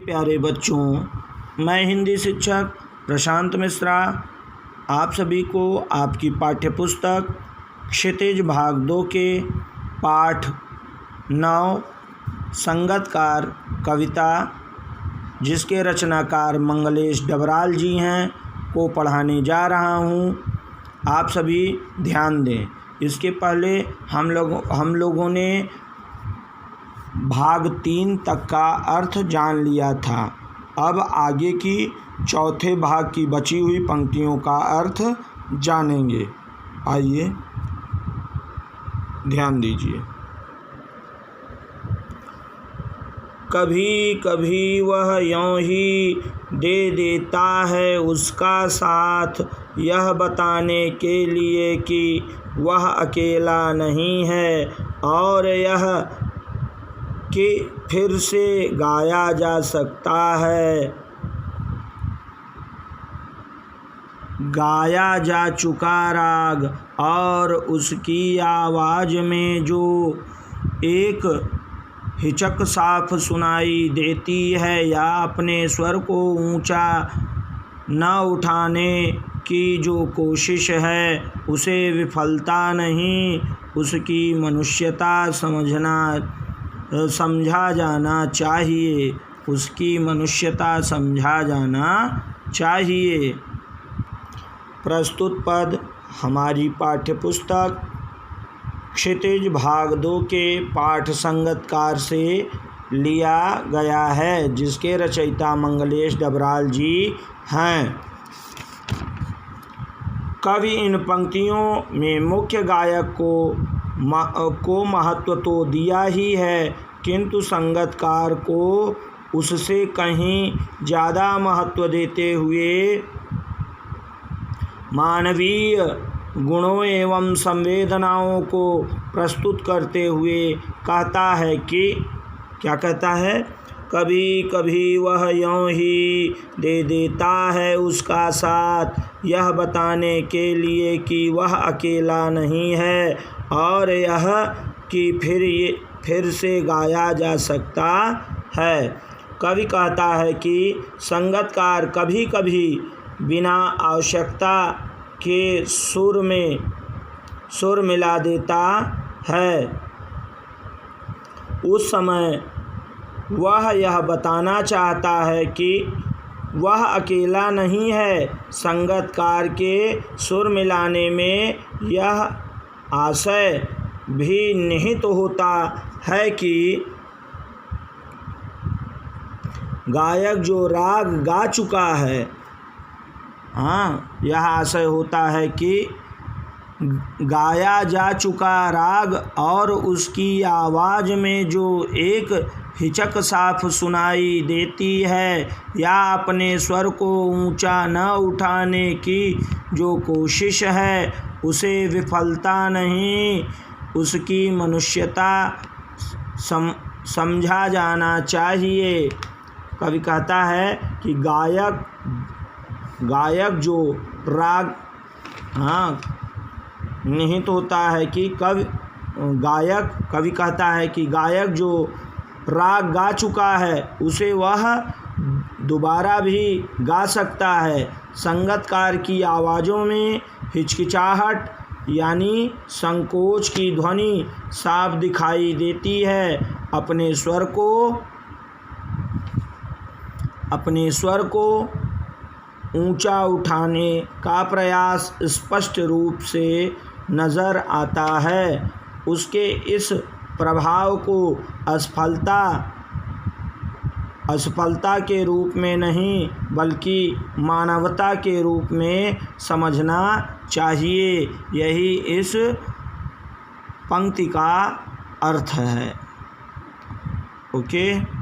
प्यारे बच्चों, मैं हिंदी शिक्षक प्रशांत मिश्रा आप सभी को आपकी पाठ्यपुस्तक क्षितिज भाग 2 के पाठ 9 संगतकार कविता, जिसके रचनाकार मंगलेश डबराल जी हैं, को पढ़ाने जा रहा हूँ। आप सभी ध्यान दें। इसके पहले हम लोगों ने भाग 3 तक का अर्थ जान लिया था। अब आगे की चौथे भाग की बची हुई पंक्तियों का अर्थ जानेंगे। आइए ध्यान दीजिए। कभी कभी वह यूं ही दे देता है उसका साथ, यह बताने के लिए कि वह अकेला नहीं है, और यह कि फिर से गाया जा सकता है। गाया जा चुका राग और उसकी आवाज़ में जो एक हिचक साफ सुनाई देती है, या अपने स्वर को ऊंचा न उठाने की जो कोशिश है, उसे विफलता नहीं, उसकी मनुष्यता समझा जाना चाहिए। उसकी मनुष्यता समझा जाना चाहिए। प्रस्तुत पद हमारी पाठ्यपुस्तक क्षितिज भाग 2 के पाठ संगतकार से लिया गया है, जिसके रचयिता मंगलेश डबराल जी हैं। कवि इन पंक्तियों में मुख्य गायक को महत्व तो दिया ही है, किंतु संगतकार को उससे कहीं ज़्यादा महत्व देते हुए मानवीय गुणों एवं संवेदनाओं को प्रस्तुत करते हुए कहता है कि क्या कहता है? कभी कभी वह यूं ही दे देता है उसका साथ, यह बताने के लिए कि वह अकेला नहीं है, और यह कि फिर से गाया जा सकता है। कवि कहता है कि संगतकार कभी कभी बिना आवश्यकता के सुर मिला देता है। उस समय वह यह बताना चाहता है कि वह अकेला नहीं है। संगतकार के सुर मिलाने में यह आशय भी निहित होता है कि गायक जो राग गा चुका है, यह आशय होता है कि गाया जा चुका राग और उसकी आवाज़ में जो एक हिचक साफ सुनाई देती है, या अपने स्वर को ऊंचा न उठाने की जो कोशिश है, उसे विफलता नहीं, उसकी मनुष्यता समझा जाना चाहिए। कवि कहता है कि गायक जो राग निहित होता है कि कवि कहता है कि गायक जो राग गा चुका है उसे वह दोबारा भी गा सकता है। संगतकार की आवाज़ों में हिचकिचाहट यानी संकोच की ध्वनि साफ दिखाई देती है। अपने स्वर को ऊंचा उठाने का प्रयास स्पष्ट रूप से नज़र आता है। उसके इस प्रभाव को असफलता के रूप में नहीं, बल्कि मानवता के रूप में समझना चाहिए। यही इस पंक्ति का अर्थ है। ओके।